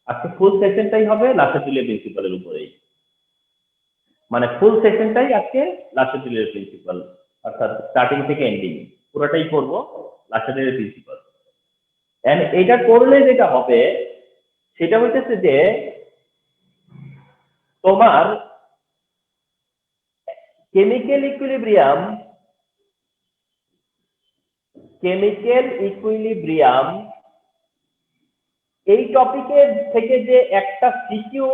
আজকে ফুল সেশনটাই হবে লাসেটুলিয়া প্রিন্সিপালের উপরেই, মানে ফুল সেশনটাই আজকে লাসেটুলিয়া প্রিন্সিপাল, অর্থাৎ স্টার্টিং থেকে এন্ডিং পুরোটাই করবো লাসেটুলিয়া প্রিন্সিপাল। এন্ড এটা করলে যেটা হবে সেটা হচ্ছে যে তোমার কেমিক্যাল ইকুইলিব্রিয়াম এই টপিকের থেকে যে একটা সিকিউ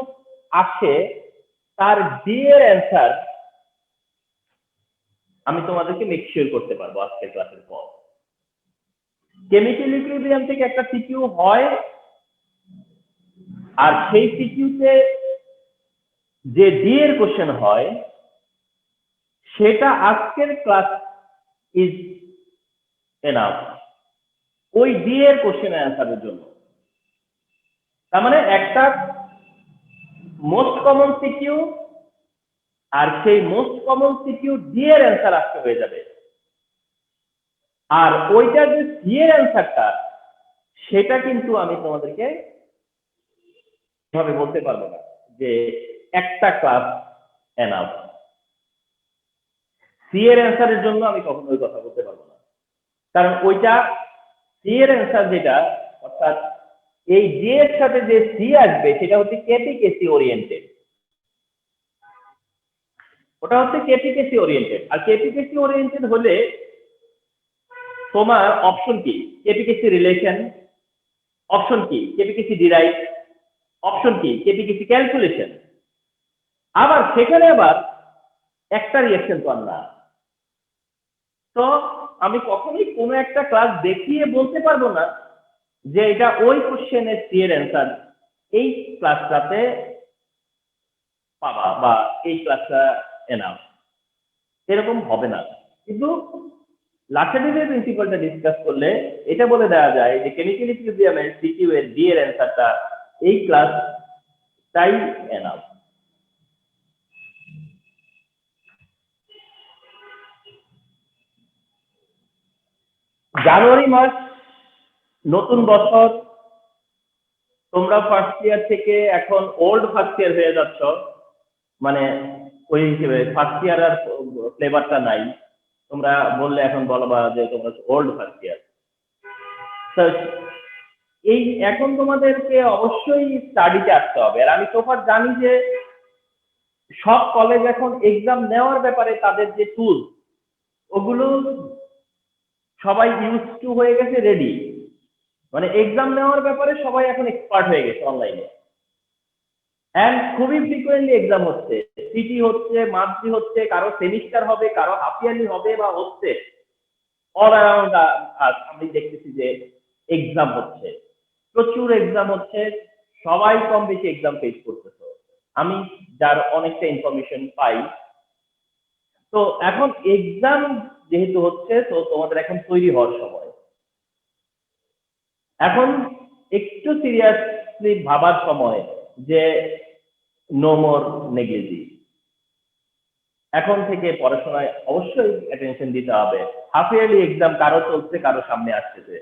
আসে তার ডি এর অ্যান্সার আমি তোমাদেরকে মেক শিওর করতে পারবো আজকের ক্লাসের পর। কেমিক্যাল ইকুইলিব্রিয়াম থেকে একটা সিকিউ হয়, আর সেই সিকিউতে যে ডি এর কোশ্চেন হয় সেটা আজকের ক্লাস ইজ এনাফ ওই ডি এর কোশ্চেনের অ্যান্সারের জন্য। তার মানে একটা মোস্ট কমন সিকিউ, আর সেই মোস্ট কমন সিকিউ ডি এর অ্যান্সার আসতে হয়ে যাবে। আর ওইটা যে ডি এর অ্যান্সারটা সেটা কিন্তু আমি তোমাদেরকে ভাবে বলতে পারবো না যে একটা ক্লাস এনাফ। সি এর অ্যান্সারের জন্য আমি কখনো ওই কথা বলতে পারবো না, কারণ ওইটা সি এর অ্যান্সার যেটা, অর্থাৎ এই ডি এর সাথে যে সি আসবে সেটা হচ্ছে কেপিকেসি ওরিয়েন্টেড, ওটা হচ্ছে কেপিকেসি ওরিয়েন্টেড। আর কেপিকেসি ওরিয়েন্টেড হলে তোমার অপশন কি কেপিকেসি রিলেশন, অপশন কি কেপিকেসি ডিরাইভ, অপশন কি কেপিকেসি ক্যালকুলেশন, আবার সেখানে আবার একটা রিঅ্যাকশন তো আর না। তো আমি কখনোই কোনো একটা ক্লাস দেখিয়ে বলতে পারবো না যে এটা ওই কোশ্চেনের সি এর অ্যান্সার এই ক্লাসটাতে পাবা বা এই ক্লাসটা এনাফ, এরকম হবে না। কিন্তু লাসেটুলিয়া প্রিন্সিপালটা ডিসকাস করলে এটা বলে দেওয়া যায় যে কেমিক্যাল ইকুইলিব্রিয়ামের সিকিউ এর ডি এর অ্যান্সারটা এই ক্লাসটাই এনাফ। জানুয়ারি মাস, নতুন বছর, তোমরা ফার্স্ট ইয়ার থেকে এখন ওল্ড ফার্স্ট ইয়ার হয়ে যাচ্ছ, মানে ওই হিসেবে ফার্স্ট ইয়ার আর ফ্লেভারটা নাই। তোমরা বললে এখন বলবা যে তোমরা ওল্ড ফার্স্ট ইয়ার। এই এখন তোমাদেরকে অবশ্যই স্টাডিতে আসতে হবে। আর আমি তো জানি যে সব কলেজ এখন এক্সাম নেওয়ার ব্যাপারে তাদের যে টুল ওগুলো সবাই ইউজ টু হয়ে গেছে, রেডি, মানে এক্সাম নেওয়ার ব্যাপারে সবাই এখন এক্সপার্ট হয়ে গেছে অনলাইনে। এন্ড খুবই ফ্রিকুয়েন্টলি এক্সাম হচ্ছে, সিটি হচ্ছে, মান্থলি হচ্ছে, কারো সেমিস্টার হবে, কারো হাফ ইয়ারলি হবে বা হচ্ছে, অল অ্যারাউন্ড আমি দেখতেছি যে এক্সাম হচ্ছে, প্রচুর এক্সাম হচ্ছে, সবাই কম বেশি এক্সাম ফেস করতেছে। আমি যার অনেকটা ইনফরমেশন পাই, তো এখন এক্সাম যেহেতু হচ্ছে তো তোমাদের এখন তৈরি হওয়ার সময়, এখন একটু সিরিয়াসলি ভাবার সময় যে নো মোর নেগলিজি। এখন থেকে পড়াশোনায় অবশ্যই অ্যাটেনশন দিতে হবে। হাফ ইয়ারলি এক্সাম কারো চলছে, কারো সামনে আসতেছে।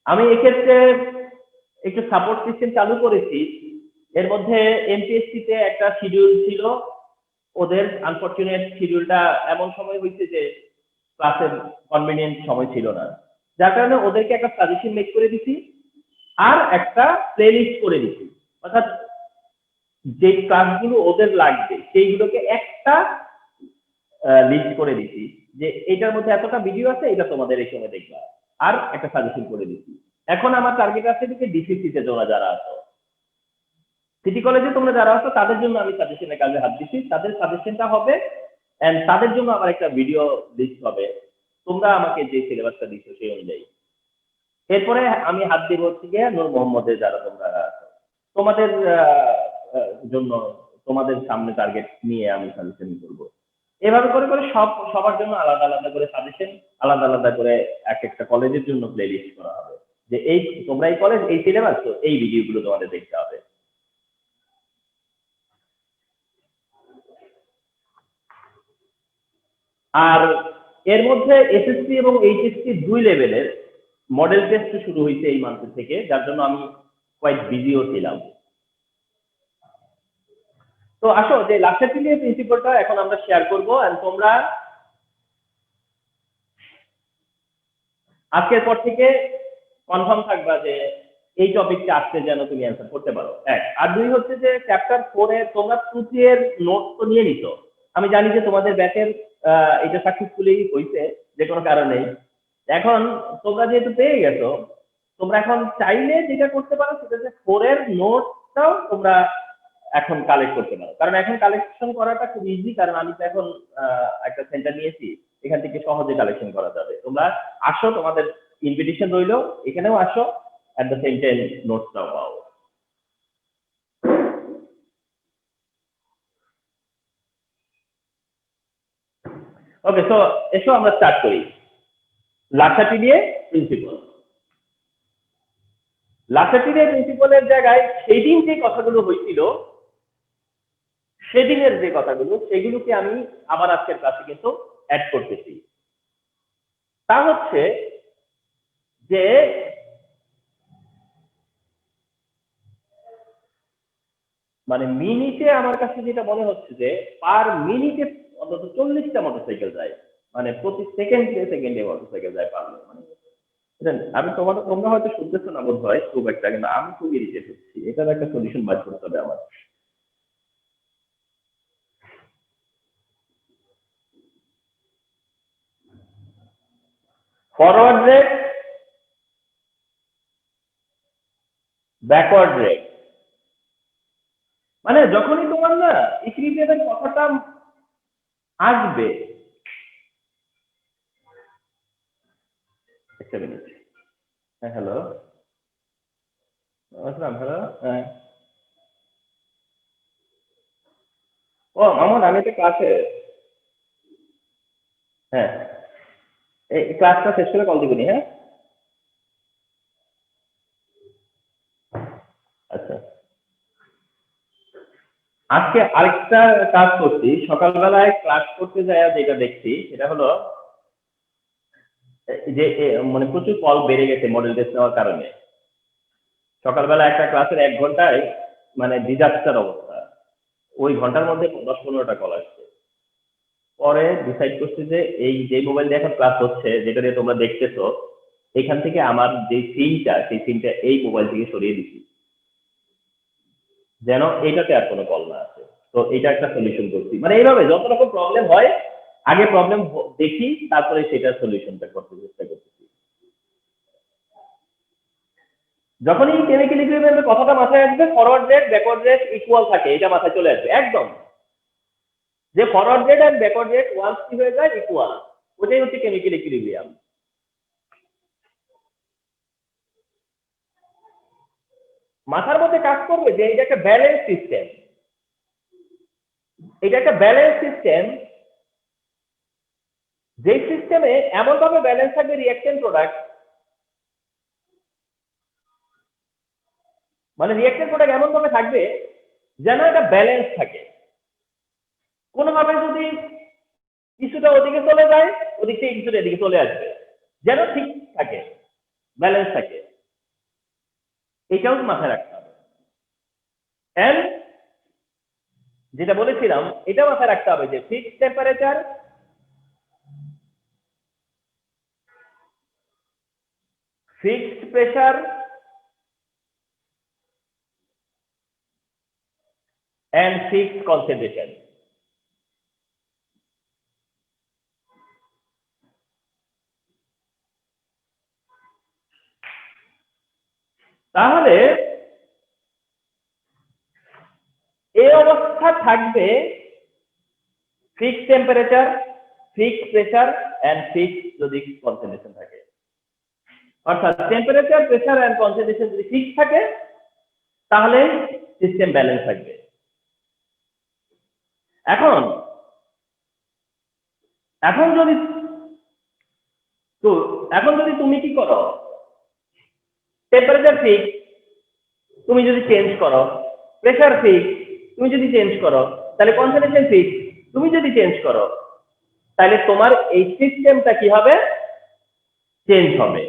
আমি এক্ষেত্রে একটু সাপোর্ট সিস্টেম চালু করেছি। এর মধ্যে এমপিএসসি তে একটা শিডিউল ছিল, ওদের আনফরচুনেট শিডিউলটা এমন সময় হয়েছে যে ক্লাসের কনভিনিয়েন্ট সময় ছিল না, যার কারণে ওদেরকে একটা সাজেশন মেক করে দিছি আর একটা প্লে লিস্ট করে দিছি। অর্থাৎ যে ক্লাসগুলো ওদের লাগবে সেইগুলোকে একটা লিস্ট করে দিছি যে এটার মধ্যে এতটা ভিডিও আছে, এটা তোমাদের এই সময় দেখবা, আর একটা সাজেশন করে দিছি। এখন আমার টার্গেট আছে যে ডিসিসি তে তোমরা যারা আছো, সিটি কলেজে তোমরা যারা আছো, তাদের জন্য আমি সাজেশনের কাজে হাত দিছি। তাদের সাজেশনটা হবে এন্ড তাদের জন্য আমার একটা ভিডিও লিস্ট হবে, তোমরা আমাকে যে সিলেবাসটা দিচ্ছ সেই অনুযায়ী। এরপরে আমি হাত দিব হচ্ছে গিয়ে নূর মোহাম্মদের যারা তোমরা আছো, তোমাদের জন্য তোমাদের সামনে টার্গেট নিয়ে আমি সাজেশন করব। এভাবে করে করে সবার জন্য আলাদা আলাদা করে সাজেশন, আলাদা আলাদা করে এক একটা কলেজের জন্য প্লে লিস্ট করা হবে যে এই তোমরা এই কলেজ এই সিলেবাস, তো এই ভিডিওগুলো তোমাদের দেখতে হবে। আর এর মধ্যে এসএসসি এবং এইচএসসি দুই লেভেলের মডেল টেস্ট শুরু হয়েছে এই মান্থ থেকে, যার জন্য আমি কোয়াইট বিজিও ছিলাম। তো আসো যে লাক্সাটিলিয়ার প্রিন্সিপালটা এখন আমরা শেয়ার করবো, এন্ড তোমরা আজকের পর থেকে কনফার্ম থাকবা যে এই টপিকটা আসতে যেন তুমি অ্যান্সার করতে পারো, এক। আর দুই হচ্ছে যে চ্যাপ্টার 4 এ তোমরা 2 এর নোট তো নিয়ে নিছো। আমি জানি যে তোমাদের ব্যাচের এটা সাকসেসফুলি হইছে যে কোনো কারণে। এখন তোমরা যেহেতু পেয়ে গেছো, তোমরা এখন চাইলে যেটা করতে পারো সেটা হচ্ছে 4 এর নোটটাও তোমরা এখন কালেক্ট করতে পারো, কারণ এখন কালেকশন করাটা খুব ইজি, কারণ আমি তো এখন একটা সেন্টার নিয়েছি, এখান থেকে সহজে কালেকশন করা যাবে। তোমরা আসো, তোমাদের ইনভিটেশন রইলো, এখানেও আসো, অ্যাট দ্য সেম টাইম নোটসটাও পাও। ওকে, তো এসো আমরা স্টার্ট করি। লাক্সাটিলিয়ার প্রিন্সিপাল। লাক্সাটিলিয়ার প্রিন্সিপালের জায়গায় সেদিন যে কথাগুলো হয়েছিল, সেদিনের যে কথাগুলো, সেগুলোকে আমি আবার আজকের ক্লাসে কিন্তু অ্যাড করতেছি। তা হচ্ছে যে মানে মিনিটে আমার কাছে যেটা মনে হচ্ছে যে পার মিনিটে অন্তত 40টা মোটরসাইকেল যায়, মানে প্রতি সেকেন্ডে সেকেন্ডে মোটরসাইকেল যায় পার মানে আমি তোমরা হয়তো শুনতেছো না বোধ হয় খুব একটা, কিন্তু আমি খুব ইরিটেট হচ্ছি। এটার একটা সলিউশন বার করতে হবে আমার। ফরওয়ার্ড রেট, ব্যাকওয়ার্ড রেট, মানে যখনই তোমার না ইকুইলিব্রিয়ামের কথাটা আসবে, একটা মিনিট। হ্যাঁ, হ্যালো, আসলাম। হ্যালো, হ্যাঁ। ও মামুন, আমি তো ক্লাসে। হ্যাঁ, এই ক্লাসটা শেষ করে কল দিবনি, হ্যাঁ? আচ্ছা, আজকে আরেকটা কাজ করছি। সকালবেলায় ক্লাস করতে যায় যেটা দেখছি সেটা হলো যে মানে প্রচুর কল বেড়ে গেছে মডেল টেস্ট নেওয়ার কারণে। সকালবেলা একটা ক্লাসের 1 ঘন্টায় মানে ডিজাস্টার অবস্থা। ওই ঘন্টার মধ্যে 10-15টা কল আসছে। পরে ডিসাইড করছি যে এই যে মোবাইল দিয়ে এখন ক্লাস হচ্ছে, যেটা দিয়ে তোমরা দেখতেছো, এখান থেকে আমার যে সিমটা, সেই সিমটা এই মোবাইল থেকে সরিয়ে দিচ্ছি, যেন এটাতে আর কোনো কল না আসে। তো এটা একটা সলিউশন করছি, মানে এইভাবে যত রকম প্রবলেম হয় আগে প্রবলেম দেখি, তারপরে সেটার সলিউশনটা করতে চেষ্টা করতেছি। যখনই কেমিক্যাল ইকুইভ্যালেন্টের কথাটা মাথায় আসবে, forward rate backward rate equal থাকে, এটা মাথায় চলে আসবে একদম, যে ফরওয়ার্ড রেট আর ব্যাকওয়ার্ড রেট ওয়ান্স কি হয়ে যায় ইকুয়াল, ওটাই হচ্ছে কেমিক্যাল ইকুইলিব্রিয়াম। মাথার মধ্যে কাজ করবে যে এটা একটা ব্যালেন্স সিস্টেম, এটা একটা ব্যালেন্স সিস্টেম, যে সিস্টেমে এমন ভাবে ব্যালেন্স থাকবে রিঅ্যাকশন প্রোডাক্ট, মানে রিঅ্যাকশন প্রোডাক্ট এমন ভাবে থাকবে যেন এটা ব্যালেন্স থাকে। কোনোভাবে যদি কিছুটা ওদিকে চলে যায়, ওদিক থেকে কিছুটা এদিকে চলে আসবে, যেন ঠিক থাকে, ব্যালেন্স থাকে। এটাও মাথায় রাখতে হবে। এন্ড যেটা বলেছিলাম, এটা মাথায় রাখতে হবে যে fixed temperature, fixed pressure and fixed concentration. তাহলে এই অবস্থা থাকবে fixed temperature, fixed pressure and fixed যদি কনসেন্ট্রেশন থাকে। অর্থাৎ টেম্পারেচার, প্রেসার এন্ড কনসেন্ট্রেশন যদি ফিক্স থাকে তাহলে সিস্টেম ব্যালেন্স থাকবে। এখন এখন যদি তো এখন যদি তুমি কি করো, টেম্পারেচার ফিক্স তুমি যদি চেঞ্জ করো, প্রেসার ফিক্স তুমি যদি চেঞ্জ করো, তাহলে কনসেন্ট্রেশন ফিক্স তুমি যদি চেঞ্জ করো, তাহলে তোমার এই সিস্টেমটা কি হবে, চেঞ্জ হবে।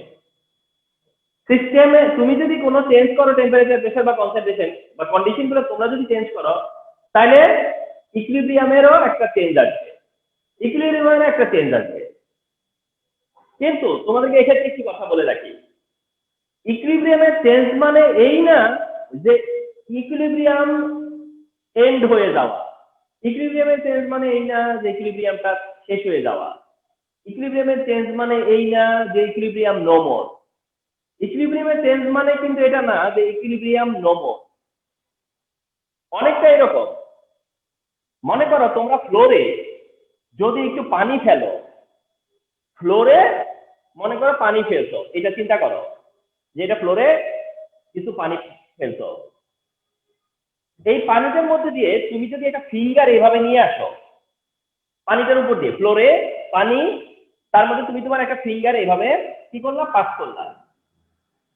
সিস্টেমে তুমি যদি কোনো চেঞ্জ করো, টেম্পারেচার, প্রেসার বা কনসেন্ট্রেশন বা কন্ডিশন গুলো তোমরা যদি চেঞ্জ করো, তাহলে ইকুইলিব্রিয়ামেরও একটা চেঞ্জ আসবে, ইকুইলিব্রিয়ামেরও একটা চেঞ্জ আসবে। কিন্তু তোমাদেরকে এক্ষেত্রে একটি কথা বলে রাখি, ইকুইলিব্রিয়ামের চেঞ্জ মানে এই না যে ইকুইলিব্রিয়াম এন্ড হয়ে যাওয়া। ইকুইলিব্রিয়ামের চেঞ্জ মানে এই না যে ইকুইলিব্রিয়ামটা শেষ হয়ে যাওয়া। ইকুইলিব্রিয়ামের চেঞ্জ মানে এই না যে ইকুইলিব্রিয়াম নো মোর। ইকুইলিব্রিয়ামের চেঞ্জ মানে কিন্তু এটা না যে ইকুইলিব্রিয়াম নো মোর। অনেকটা এরকম, মনে করো তোমরা ফ্লোরে যদি একটু পানি ফেলো, ফ্লোরে মনে করো পানি ফেলছো, এটা চিন্তা করো যে এটা ফ্লোরে কিছু পানি ফেলছো, এই পানিটার মধ্যে দিয়ে তুমি যদি একটা ফিঙ্গার এইভাবে নিয়ে আসো, পানিটার উপর দিয়ে ফ্লোরে পানি, তার মধ্যে তুমি তোমার একটা ফিঙ্গার এইভাবে কি করলা, পাস করলা,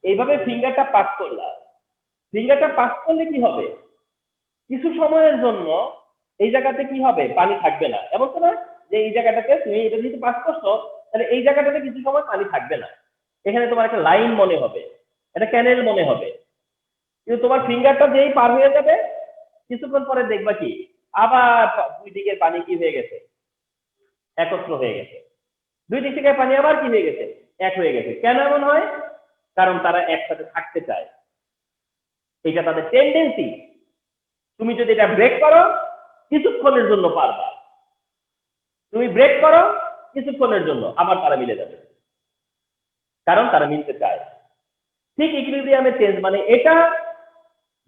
এইভাবে ফিঙ্গারটা পাস করলা। ফিঙ্গারটা পাস করলে কি হবে, কিছু সময়ের জন্য এই জায়গাতে কি হবে, পানি থাকবে না। এমন তো না যে এই জায়গাটাতে তুমি এটা যদি পাস করছো, তাহলে এই জায়গাটাতে কিছু সময় পানি থাকবে না, এখানে তোমার একটা লাইন মনে হবে, একটা ক্যানেল মনে হবে। কিন্তু তোমার ফিঙ্গারটা যেই পার হয়ে যাবে, কিছুক্ষণ পরে দেখবা কি আবার দুই দিকের পানি কি হয়ে গেছে, একত্র হয়ে গেছে। দুই দিক থেকে পানি আবার কি হয়ে গেছে, এক হয়ে গেছে। কেন এমন হয়? কারণ তারা একসাথে থাকতে চায়, এটা তাদের টেন্ডেন্সি। তুমি যদি এটা ব্রেক করো, কিছুক্ষণের জন্য পারবা, তুমি ব্রেক করো কিছুক্ষণের জন্য, আবার তারা মিলে যাবে, কারণ তারা মিলতে চায়। ঠিক ইকুইলিব্রিয়ামের চেঞ্জ মানে এটা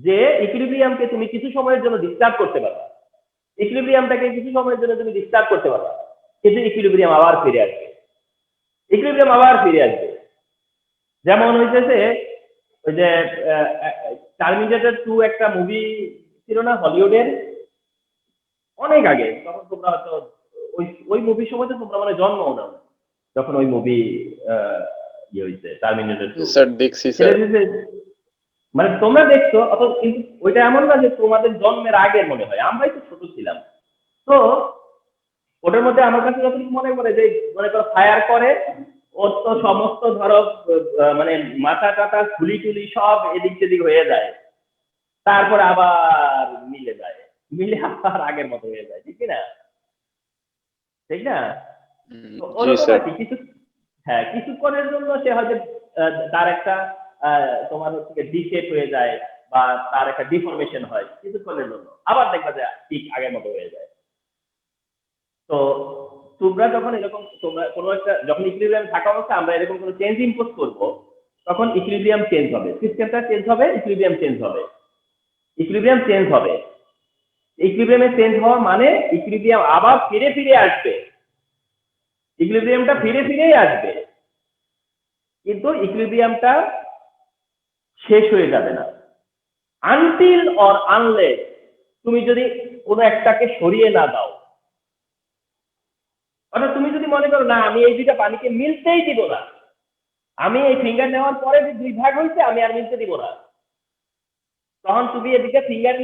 যে ইকুইলিব্রিয়ামকে তুমি কিছু সময়ের জন্য ডিস্টার্ব করতে পারবা, ইকুইলিব্রিয়ামটাকে কিছু সময়ের জন্য তুমি ডিস্টার্ব করতে পারবা, কিন্তু ইকুইলিব্রিয়াম আবার ফিরে আসবে, ইকুইলিব্রিয়াম আবার ফিরে আসবে। যেমন হইতেছে ওই যে টার্মিনেটর 2 একটা মুভি ছিল না হলিউডের, অনেক আগে, তখন তোমরা হয়তো ওই ওই মুভির সময় তো তোমরা মানে জন্মও না, যখন ওই মুভি ইয়ে হয়েছে টার্মিনেটর 2। স্যার দেখছি স্যার। মানে তোমরা দেখছো অত, কিন্তু ওইটা এমন না যে তোমাদের জন্মের আগে মনে হয়, আমরাই তো ছোট ছিলাম। তো ওটার মধ্যে আমার কাছে যতটুকু মনে পড়ে যে মনে করো ফায়ার করে, ওর তো সমস্ত ধরো মানে মাথা টাথা খুলি টুলি সব এদিক সেদিক হয়ে যায়, তারপর আবার মিলে যায়, মিলে আবার আগের মতো হয়ে যায়, ঠিক না? ঠিক না? তো জি ওরকম স্যার। আর কি, কিছু হ্যাঁ কিছুক্ষণের জন্য সে হয়তো তার একটা তোমার হচ্ছে ডিশেপ হয়ে যায় বা তার একটা ডিফরমেশন হয় কিছুক্ষণের জন্য, আবার দেখবা যে ঠিক আগের মতো হয়ে যায়। তো তোমরা যখন এরকম তোমরা কোনো একটা যখন ইকুইলিব্রিয়াম থাকা অবস্থায় আমরা এরকম কোনো চেঞ্জ ইম্পোজ করব, তখন ইকুইলিব্রিয়াম চেঞ্জ হবে, সিস্টেমটা চেঞ্জ হবে, ইকুইলিব্রিয়াম চেঞ্জ হবে, ইকুইলিব্রিয়াম চেঞ্জ হবে। ইকুইলিব্রিয়ামের চেঞ্জ হওয়া মানে ইকুইলিব্রিয়াম আবার ফিরে ফিরে আসবে, ইকুইলিব্রিয়ামটা ফিরে ফিরেই আসবে, কিন্তু ইকুইলিব্রিয়ামটা শেষ হয়ে যাবে না, আনটিল অর আনলেস তুমি যদি কোনো একটাকে সরিয়ে না দাও। অর্থাৎ তুমি যদি মনে করো না আমি এই দুইটা পানিকে মিলতেই দিব না, আমি এই ফিঙ্গার নেওয়ার পরে যে দুই ভাগ হয়েছে আমি আর মিলতে দিব না, তখন তুমি এদিকে ফিঙ্গার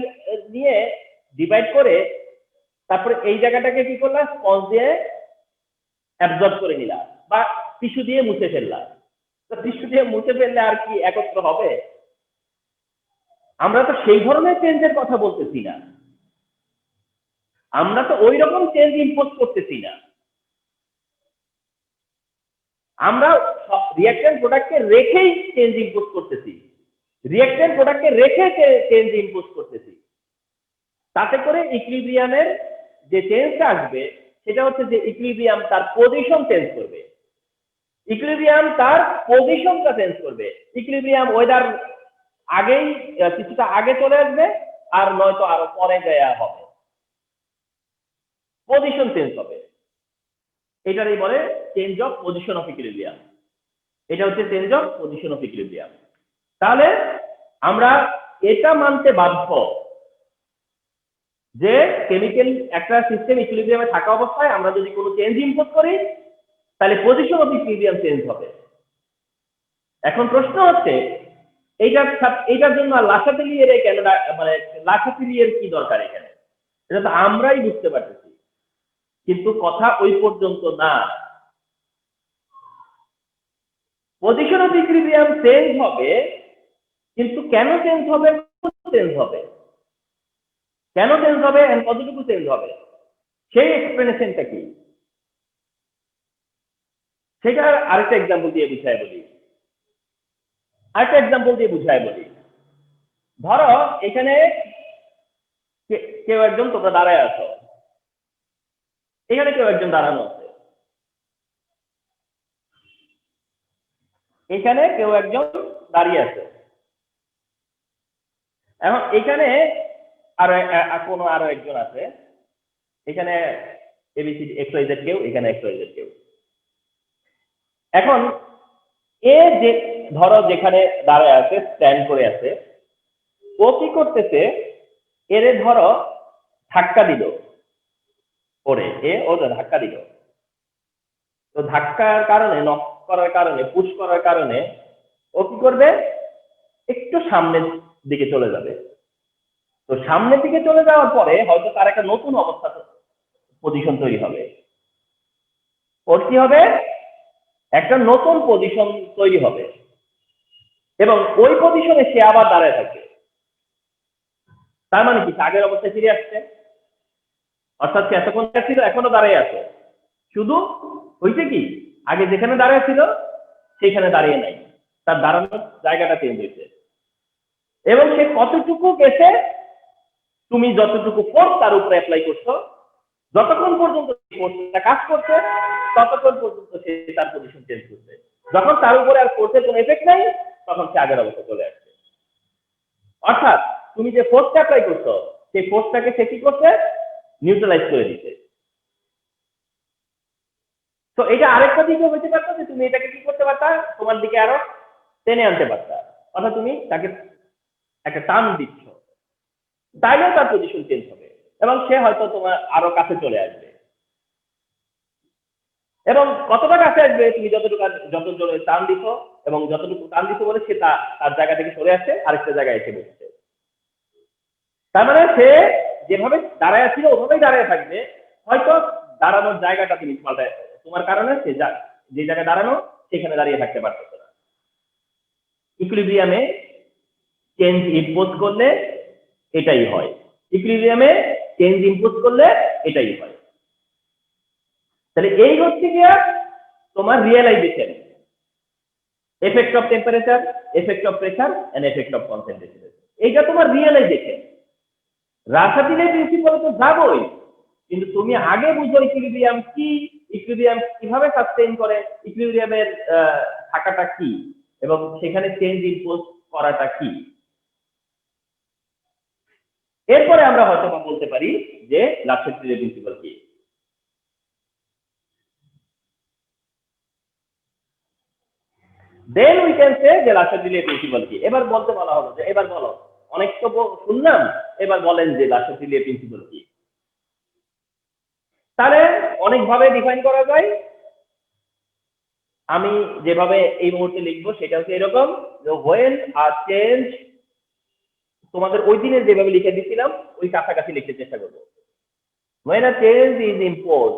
নিয়ে ডিভাইড করে তারপরে এই জায়গাটাকে কি করলা, স্পঞ্জ দিয়ে অ্যাবজর্ব করে নিলা বা টিস্যু দিয়ে মুছে ফেললা। তো টিস্যু দিয়ে মুছে ফেললে আর কি একত্র হবে? আমরা তো সেই ধরনের চেঞ্জের কথা বলতেছি না, আমরা তো ওই রকম চেঞ্জ ইম্পোজ করতেছি না, আমরা রিঅ্যাকট্যান্ট প্রোডাক্টকে রেখেই চেঞ্জ ইম্পোজ করতেছি, রিঅ্যাকট্যান্ট প্রোডাক্টকে রেখে চেঞ্জ ইম্পোজ করতেছি। তাতে করে ইকুইলিব্রিয়ামের যে চেঞ্জটা আসবে সেটা হচ্ছে যে ইকুইলিব্রিয়াম তার পজিশন চেঞ্জ করবে, ইকুইলিব্রিয়াম তার পজিশনটা চেঞ্জ করবে। ইকুইলিব্রিয়াম ওয়েদার আগেই কিছুটা আগে চলে আসবে, আর নয়তো আরো পরে দেয়া হবে, পজিশন চেঞ্জ হবে। এটারই বলে change of position of equilibrium. এটা হচ্ছে change of position of equilibrium. তাহলে আমরা এটা মানতে বাধ্য যে কেমিক্যাল একটা সিস্টেম ইকুইলিব্রিয়ামে থাকা অবস্থায় আমরা যদি কোনো চেঞ্জ ইম্পোজ করি তাহলে পজিশন অফ ইকুইলিব্রিয়াম চেঞ্জ হবে। এখন প্রশ্ন হচ্ছে এইটার জন্য লাসাতেলিয়ের কেন, মানে লাসাতেলিয়ের কি দরকার এখানে? এটা তো আমরাই বুঝতে পারতেছি, কিন্তু কথা ওই পর্যন্ত না। পজিশন অফ ইকুইলিব্রিয়াম চেঞ্জ হবে, কিন্তু কেন চেঞ্জ হবে, চেঞ্জ হবে, কেন চেঞ্জ হবে এন্ড কতটুকু চেঞ্জ হবে, সেই এক্সপ্লেনেশনটা কি, সেটা আরেকটা এক্সাম্পল দিয়ে বুঝাই বলি। ধরো এখানে কেউ একজন, তোমরা দাঁড়ায় আছো, এখানে কেউ একজন দাঁড়ানো আছে, এখানে কেউ একজন দাঁড়িয়ে আছে। এখন এখানে আরো একজন আছে, এখানে এবিসিডি এক্স ওয়াই জেড কেউ, এখানে এক্স ওয়াই জেড কেউ। এখন এ যে ধরো যেখানে দাঁড়ায় আছে, স্ট্যান্ড করে আছে, ও কি করতেছে, এরে ধরো ধাক্কা দিল, ও ধাক্কা দিল। তো ধাক্কার কারণে, নক করার কারণে, পুশ করার কারণে ও কি করবে, একটু সামনের দিকে চলে যাবে। তো সামনের দিকে চলে যাওয়ার পরে হয়তো তার একটা নতুন অবস্থা, পজিশন তৈরি হবে। ওর কি হবে, একটা নতুন পজিশন তৈরি হবে, এবং ওই পজিশনে সে আবার দাঁড়ায় থাকবে। তার মানে কি, আগের অবস্থায় ফিরে আসছে, অর্থাৎ সে এতক্ষণ ছিল, এখনো দাঁড়িয়ে আছে, শুধু হইছে কি, আগে যেখানে দাঁড়িয়ে ছিল সেখানে দাঁড়িয়ে নাই, তার দাঁড়ানোর জায়গাটা চেঞ্জ হয়েছে। এবং সে কতটুকু গেছে, তুমি যতটুকু ফোর্স তার উপরে অ্যাপ্লাই করছো, যতক্ষণ পর্যন্ত ফোর্সটা কাজ করছে, ততক্ষণ পর্যন্ত সে তার পজিশন চেঞ্জ করছে। যখন তার উপরে আর ফোর্সের কোনো এফেক্ট নাই, তখন সে আগের অবস্থা চলে আসছে। অর্থাৎ তুমি যে ফোর্সটা অ্যাপ্লাই করছো, সেই ফোর্সটাকে সে কি করছে, নিউট্রালাইজ করে দিচ্ছে। তো এটা আরেকটা দিকে হইতে পারতো যে তুমি এটাকে কি করতে পারতা, তোমার দিকে আরো টেনে আনতে পারতা, অর্থাৎ তুমি তাকে একটা টান দিচ্ছ, তাইলেও তার পজিশন চেঞ্জ হবে এবং সে হয়তো তোমার আরো কাছে চলে আসবে। এবং কতটা কাছে আসবে, তুমি যত জোরে টান দিচ্ছ, এবং যতটুকু টান দিচ্ছ বলে সে তার জায়গা থেকে সরে আসছে, আরেকটা জায়গায় এসে বসছে। তার মানে সে যেভাবে দাঁড়ায় ছিল ওভাবেই দাঁড়ায় থাকবে, হয়তো দাঁড়ানোর জায়গাটা তুমি পাল্টায়, তোমার কারণে সে যে জায়গায় দাঁড়ানো সেখানে দাঁড়িয়ে থাকতে পারতেছে না। ইকুইলিব্রিয়ামে চেঞ্জ ইম্পোজ করলে এটাই হয়, ইকুইলিব্রিয়ামে চেঞ্জ ইম্পোজ করলে এটাই হয়। তাহলে এই হচ্ছে গিয়া তোমার realization, effect of temperature, effect of pressure and effect of concentration. এইটা তোমার রিয়েলাইজেশন। রাসায়নিক প্রিন্সিপালে তো যাবোই, কিন্তু তুমি আগে বুঝো ইকুইলিব্রিয়াম কি, ইকুইলিব্রিয়াম কিভাবে সাস্টেইন করে, ইকুইলিব্রিয়ামের থাকাটা কি, এবং সেখানে চেঞ্জ ইম্পোজ করাটা কি। এরপরে আমরা হয়তো বলতে পারি যে লাক্সেট্রিলের প্রিন্সিপাল কি। দেন উই ক্যান সে যে লাক্সেট্রিলের প্রিন্সিপাল কি। এবার বলতে বলা হলো যে, এবার বলো, অনেক তো শুনলাম, এবার বলেন যে লাক্সেট্রিলের প্রিন্সিপাল কি। তাহলে অনেকভাবে ডিফাইন করা যায়, আমি যেভাবে এই মুহূর্তে লিখবো সেটা হচ্ছে এরকম, যে হোয়েন আ চেঞ্জ, তোমাদের ওই দিনের যেভাবে লিখে দিচ্ছিলাম ওই কাছাকাছি লিখতে চেষ্টা করবো। When a change is impose,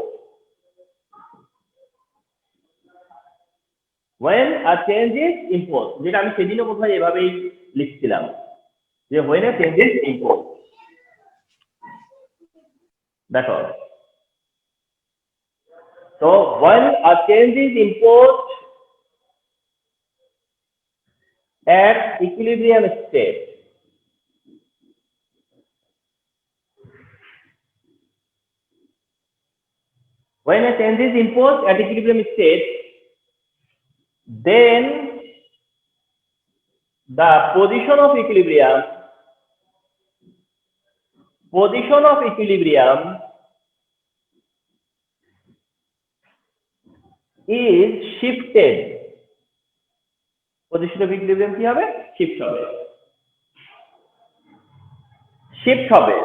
when a change is impose, যেটা আমি সেদিনও বোধহয় এভাবেই লিখছিলাম, যে when a change is impose. দেখো, তো when a change is imposed at equilibrium state, when a change is imposed at equilibrium state, then the position of equilibrium is shifted. Position of equilibrium কি হবে, shift হবে, shift হবে।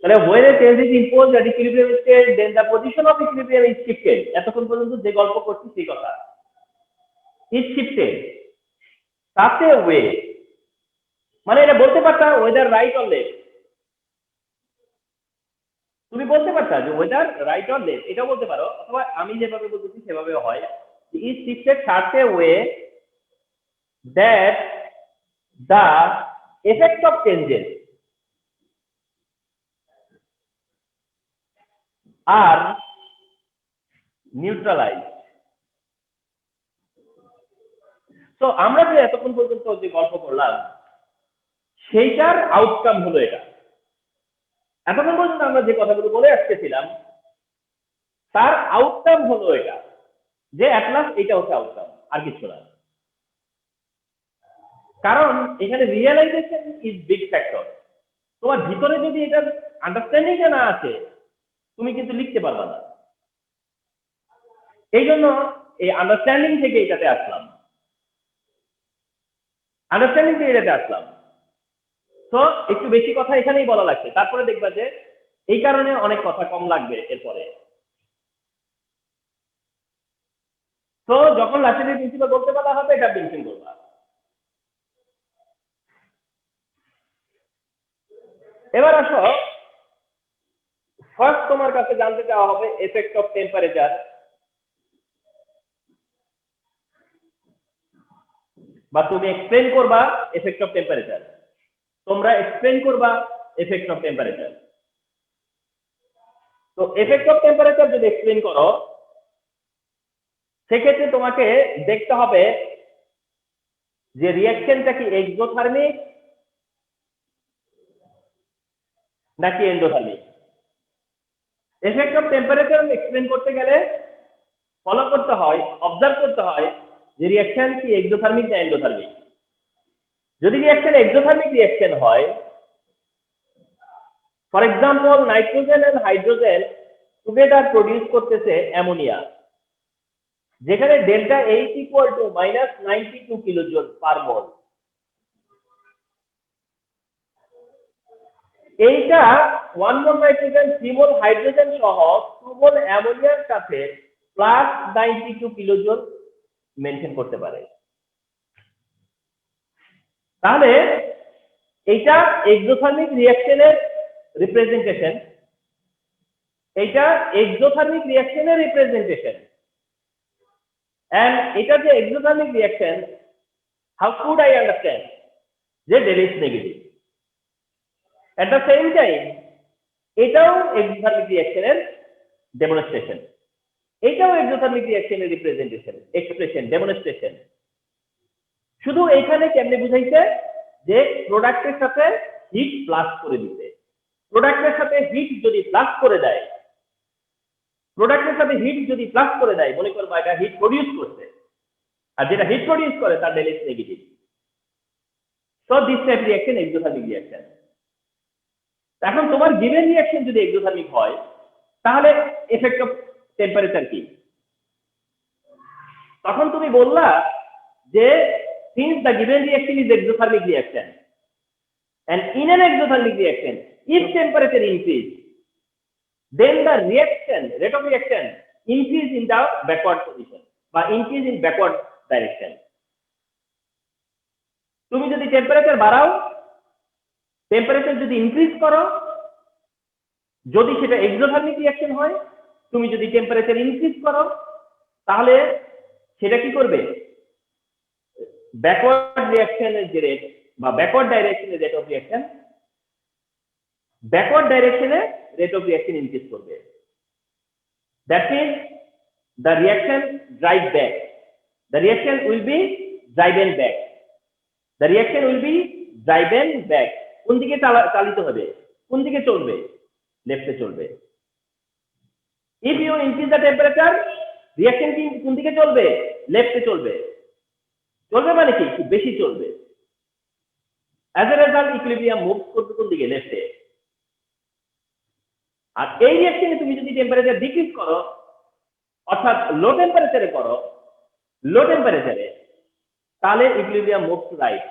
তাহলে when a change is imposed at equilibrium state, then the position of equilibrium is shifted. এতক্ষণ পর্যন্ত যে গল্প করছি সেই কথা, is shifted such a way, মানে এটা বলতে পারতা ওয়েদার রাইট অর লেফট, তুমি বলতে পারতা যে ওয়েদার রাইট অর লেফট, এটাও বলতে পারো, অথবা আমি যেভাবে বলতেছি সেভাবেও হয়। is shifted such a way that the effect of changes are neutralized. তো আমরা যে এতক্ষণ পর্যন্ত যে গল্প করলাম সেইটার আউটকাম হলো এটা। এতক্ষণ পর্যন্ত আমরা যে কথাগুলো বলে আসতেছিলাম তার আউটকাম হলো এটা, যে অ্যাট লাস্ট এটা হচ্ছে আউটকাম, আর কিছু না। কারণ এখানে রিয়েলাইজেশন ইজ বিগ ফ্যাক্টর। তোমার ভিতরে যদি এটার আন্ডারস্ট্যান্ডিংটা না আছে তুমি কিন্তু লিখতে পারবে না। এই জন্য এই আন্ডারস্ট্যান্ডিং থেকে এটাতে আসলাম, আন্ডারস্ট্যান্ডিং থেকে এটাতে আসলাম। তো একটু বেশি কথা এখানেই বলা লাগছে, তারপরে দেখবা যে এই কারণে অনেক কথা কম লাগবে এরপরে। তো যখন লাস্টের প্রিন্সিপাল বলতে বলা হবে এটা মেনশন করবা। এবার আসো, ফার্স্ট তোমার কাছে জানতে চাওয়া হবে এফেক্ট অফ টেম্পারেচার, বা তুমি এক্সপ্লেন করবা এফেক্ট অফ টেম্পারেচার, তোমরা এক্সপ্লেন করবা এফেক্ট অফ টেম্পারেচার। তো এফেক্ট অফ টেম্পারেচার যদি এক্সপ্লেন করো সেক্ষেত্রে তোমাকে দেখতে হবে যে রিঅ্যাকশনটা কি এক্সোথার্মিক নাকি endothermic. Effect of temperature explain করতে গেলে ফলো করতে হয়, অবজার্ভ করতে হয় যে রিঅ্যাকশন কি এক্সোথার্মিক না এন্ডোথার্মিক। যদি রিঅ্যাকশন এক্সোথার্মিক রিঅ্যাকশন হয়, for example nitrogen and hydrogen together produce করতেছে অ্যামোনিয়া, যেখানে delta H equal to -92 kilojoule per mole. এইটা 1 মোল নাইট্রোজেন 3 মোল হাইড্রোজেন সহ 2 মোল অ্যামোনিয়ার সাথে +92 কিলোজুল মেনটেন করতে পারে। তাহলে এইটা এক্সোথার্মিক রিঅ্যাকশনের রিপ্রেজেন্টেশন, এইটা এক্সোথার্মিক রিঅ্যাকশনের রিপ্রেজেন্টেশন। and এটা যে exothermic reaction, how could I understand যে del is negative? at the same time এটাও এক্সোথার্মিক রিঅ্যাকশনের ডেমনস্ট্রেশন, এটাও এক্সোথার্মিক রিঅ্যাকশনের রিপ্রেজেন্টেশন, এক্সপ্রেশন, ডেমনস্ট্রেশন। শুধু এখানে কেমনে বুঝাইছে যে প্রোডাক্টের সাথে হিট প্লাস করে দিতে। প্রোডাক্টের সাথে হিট যদি প্লাস করে দেয়, প্রোডাক্টের সাথে হিট যদি প্লাস করে দেয়, মনে করবা এটা হিট প্রডিউস করছে, আর যেটা হিট প্রডিউস করে তার del is negative. So this type reaction exothermic reaction. এখন তোমার গিভেন রিঅ্যাকশন যদি এক্সোথার্মিক হয় তাহলে এফেক্ট অফ টেম্পারেচার কি? তখন তুমি বললা যে since the given reaction is exothermic reaction and in an exothermic reaction if temperature increase then the reaction rate of reaction increase in the backward position বা increase in backward direction. তুমি যদি temperature বাড়াও, temperature যদি increase করো, যদি সেটা exothermic reaction হয়, তুমি যদি টেম্পারেচার ইনক্রিজ করো তাহলে সেটা কি করবে? ব্যাকওয়ার্ড রিঅ্যাকশনের যে রেট বা ব্যাকওয়ার্ড ডাইরেকশনের রেট অফ রিঅ্যাকশন, ব্যাকওয়ার্ড ডাইরেকশনে রেট অফ রিঅ্যাকশন ইনক্রিজ করবে। That means the reaction drive back, the reaction will be driven back, the reaction will be driven back. কোন দিকে চালিত হবে? কোন দিকে চলবে? লেফটে চলবে। If you increase the temperature, reaction কি কোন দিকে চলবে? লেফটে চলবে। চলবে মানে কি? খুব বেশি চলবে। As a result equilibrium move করবে কোন দিকে? লেফটে। আর এই রিঅ্যাকশনে তুমি যদি টেম্পারেচার ডিক্রিজ করো, অর্থাৎ লো টেম্পারেচারে করো, লো টেম্পারেচারে, তাহলে ইকুইলিব্রিয়াম মুভ টু রাইট।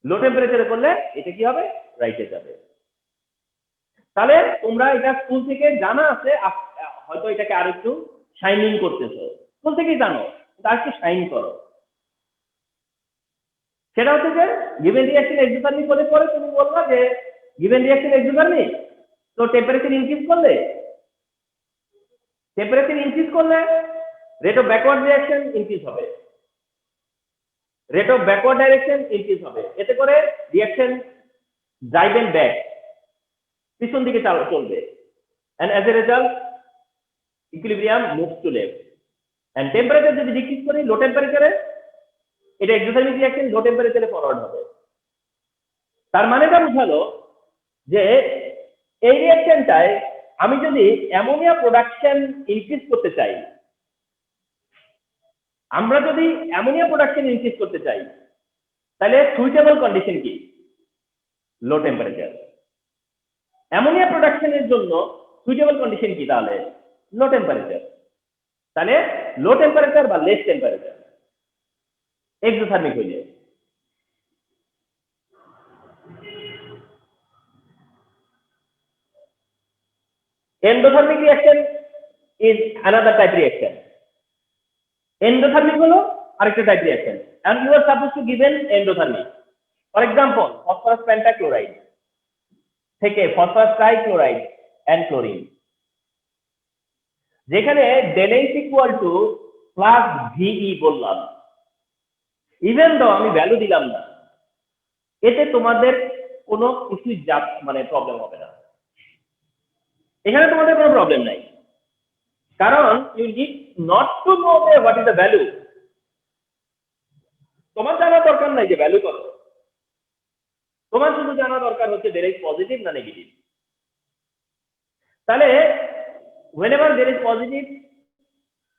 লো টেম্পারেচারে করলে এটা কি হবে? রাইটে যাবে। তাহলে তোমরা এটা স্কুল থেকে জানা আছে, হয়তো এটাকে আর একটু শাইনিং করতেছো, স্কুল থেকেই জানো, আর একটু শাইন করো। সেটা হচ্ছে যে গিভেন রিঅ্যাকশন এক্সোথার্মিক হলে পরে তুমি বলবা যে গিভেন রিঅ্যাকশন এক্সোথার্মিক, তো টেম্পারেচার ইনক্রিজ করলে rate of backward reaction increase হবে, rate of backward direction increase হবে, এতে করে রিঅ্যাকশন ড্রাইভ এন্ড ব্যাক পিছন দিকে চলবে, and as a result equilibrium moves to left, and temperature যদি ডিক্রিজ করি লো টেম্পারেচারে এটা এক্সোথার্মিক রিঅ্যাকশন লো টেম্পারেচারে ফরওয়ার্ড হবে। তার মানেটা বুঝালো যে এই রিঅ্যাকশনটায় আমি যদি অ্যামোনিয়া প্রোডাকশন ইনক্রিজ করতে চাই, আমরা যদি অ্যামোনিয়া প্রোডাকশন ইনক্রিজ করতে চাই তাহলে সুইটেবল কন্ডিশন কি? লো টেম্পারেচার। অ্যামোনিয়া প্রোডাকশনের জন্য সুইটেবল কন্ডিশন কি? তাহলে লো টেম্পারেচার। তাহলে লো টেম্পারেচার বা লেস টেম্পারেচার এক্সোথার্মিক হইলে। Endothermic reaction is another type reaction. Endothermic হলো আরেকটা type reaction, and you are supposed to given endothermic. For example, phosphorus pentachloride থেকে phosphorus trichloride and chlorine, যেখানে del H equal to plus VE বললাম, even though আমি value দিলাম না, এতে তোমাদের কোনো কিছুই মানে প্রবলেম হবে না, এখানে তোমাদের কোনো প্রবলেম নাই, কারণ you need not to know what is the value. তোমার জানা দরকার নাই যে ভ্যালু কত, তোমার শুধু জানা দরকার হচ্ছে there is পজিটিভ না নেগেটিভ। তাহলে whenever there is positive